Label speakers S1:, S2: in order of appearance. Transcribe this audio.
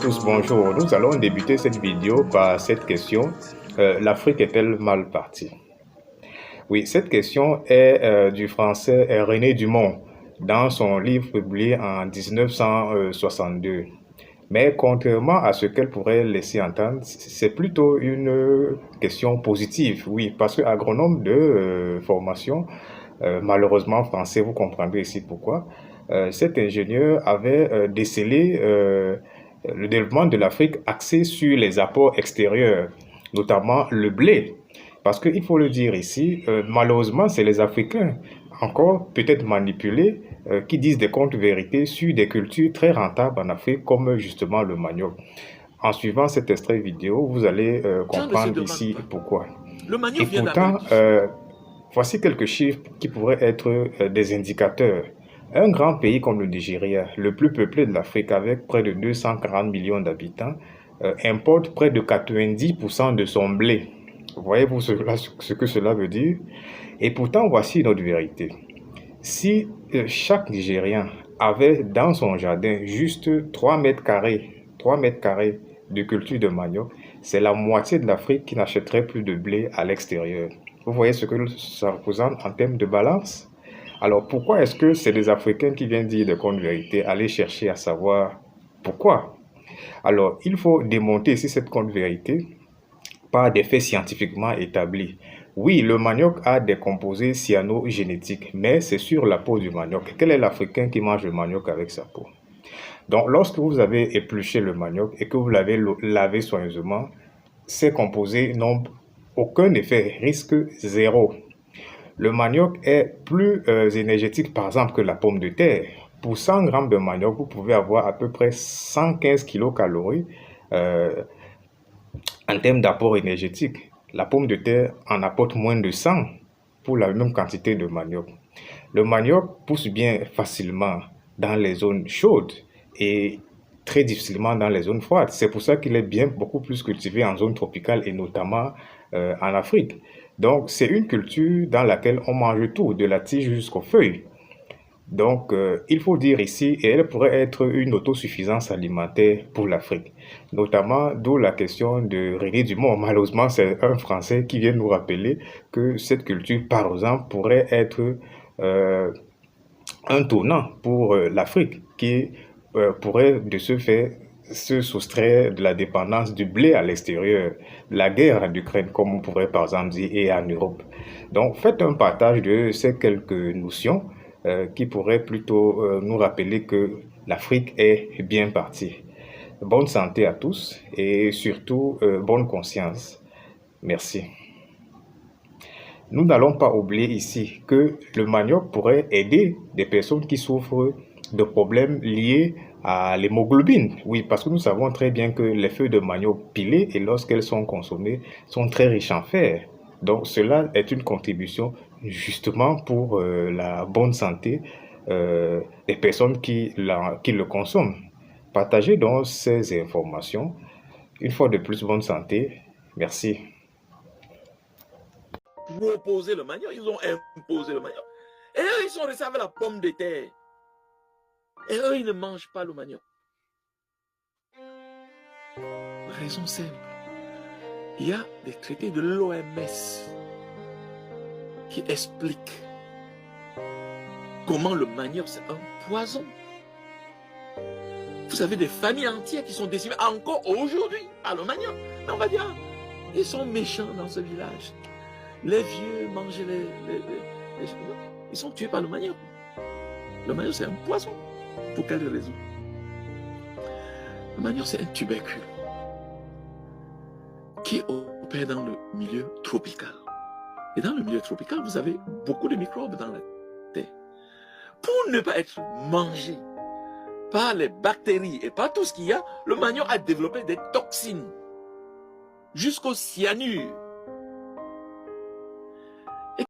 S1: tous, bonjour. Nous allons débuter cette vidéo par cette question. L'Afrique est-elle mal partie? Oui, cette question est du français René Dumont dans son livre publié en 1962. Mais contrairement à ce qu'elle pourrait laisser entendre, c'est plutôt une question positive, oui, parce que agronome de formation, malheureusement français, vous comprendrez ici pourquoi, cet ingénieur avait décelé le développement de l'Afrique axé sur les apports extérieurs, notamment le blé. Parce qu'il faut le dire ici, malheureusement, c'est les Africains, encore peut-être manipulés, qui disent des contres-vérités sur des cultures très rentables en Afrique, comme justement le manioc. En suivant cet extrait vidéo, vous allez comprendre ici pourquoi.
S2: Le manioc
S1: Et
S2: vient
S1: pourtant,
S2: d'Amérique du Sud.
S1: voici quelques chiffres qui pourraient être des indicateurs. Un grand pays comme le Nigeria, le plus peuplé de l'Afrique avec près de 240 millions d'habitants, importe près de 90% de son blé. Voyez-vous ce que cela veut dire? Et pourtant, voici notre vérité. Si chaque Nigérien avait dans son jardin juste 3 mètres carrés de culture de manioc, c'est la moitié de l'Afrique qui n'achèterait plus de blé à l'extérieur. Vous voyez ce que ça représente en termes de balance? Alors pourquoi est-ce que c'est les Africains qui viennent dire des contre-vérités, aller chercher à savoir pourquoi? Alors il faut démonter ici cette contre-vérité par des faits scientifiquement établis. Oui, le manioc a des composés cyanogénétiques, mais c'est sur la peau du manioc. Quel est l'Africain qui mange le manioc avec sa peau? Donc, lorsque vous avez épluché le manioc et que vous l'avez lavé soigneusement, ces composés n'ont aucun effet, risque zéro. Le manioc est plus énergétique, par exemple, que la pomme de terre. Pour 100 grammes de manioc, vous pouvez avoir à peu près 115 kilocalories en termes d'apport énergétique. La pomme de terre en apporte moins de 100 pour la même quantité de manioc. Le manioc pousse bien facilement dans les zones chaudes et très difficilement dans les zones froides. C'est pour ça qu'il est bien beaucoup plus cultivé en zone tropicale et notamment en Afrique. Donc, c'est une culture dans laquelle on mange tout, de la tige jusqu'aux feuilles. Donc, il faut dire ici, et elle pourrait être une autosuffisance alimentaire pour l'Afrique. Notamment, d'où la question de René Dumont. Malheureusement, c'est un Français qui vient nous rappeler que cette culture, par exemple, pourrait être euh, un tournant pour l'Afrique, qui pourrait de ce fait se soustraire de la dépendance du blé à l'extérieur, la guerre en Ukraine, comme on pourrait par exemple dire, et en Europe. Donc, faites un partage de ces quelques notions qui pourraient plutôt nous rappeler que l'Afrique est bien partie. Bonne santé à tous et surtout bonne conscience. Merci. Nous n'allons pas oublier ici que le manioc pourrait aider des personnes qui souffrent de problèmes liés à l'hémoglobine. Oui, parce que nous savons très bien que les feuilles de manioc pilées, et lorsqu'elles sont consommées, sont très riches en fer. Donc cela est une contribution justement pour la bonne santé des personnes qui le consomment. Partagez donc ces informations. Une fois de plus, bonne santé. Merci.
S2: Proposer le manioc, ils ont imposé le manioc. Et eux, ils sont restés avec la pomme de terre. Et eux, ils ne mangent pas le manioc. Raison simple. Il y a des traités de l'OMS qui expliquent comment le manioc, c'est un poison. Vous avez des familles entières qui sont décimées encore aujourd'hui par le manioc. Mais on va dire, ils sont méchants dans ce village. Les vieux mangent ils sont tués par le manioc. Le manioc, c'est un poison. Pour quelle raison? Le manioc, c'est un tubercule qui opère dans le milieu tropical. Et dans le milieu tropical, vous avez beaucoup de microbes dans la terre. Pour ne pas être mangé par les bactéries et par tout ce qu'il y a, le manioc a développé des toxines jusqu'au cyanure.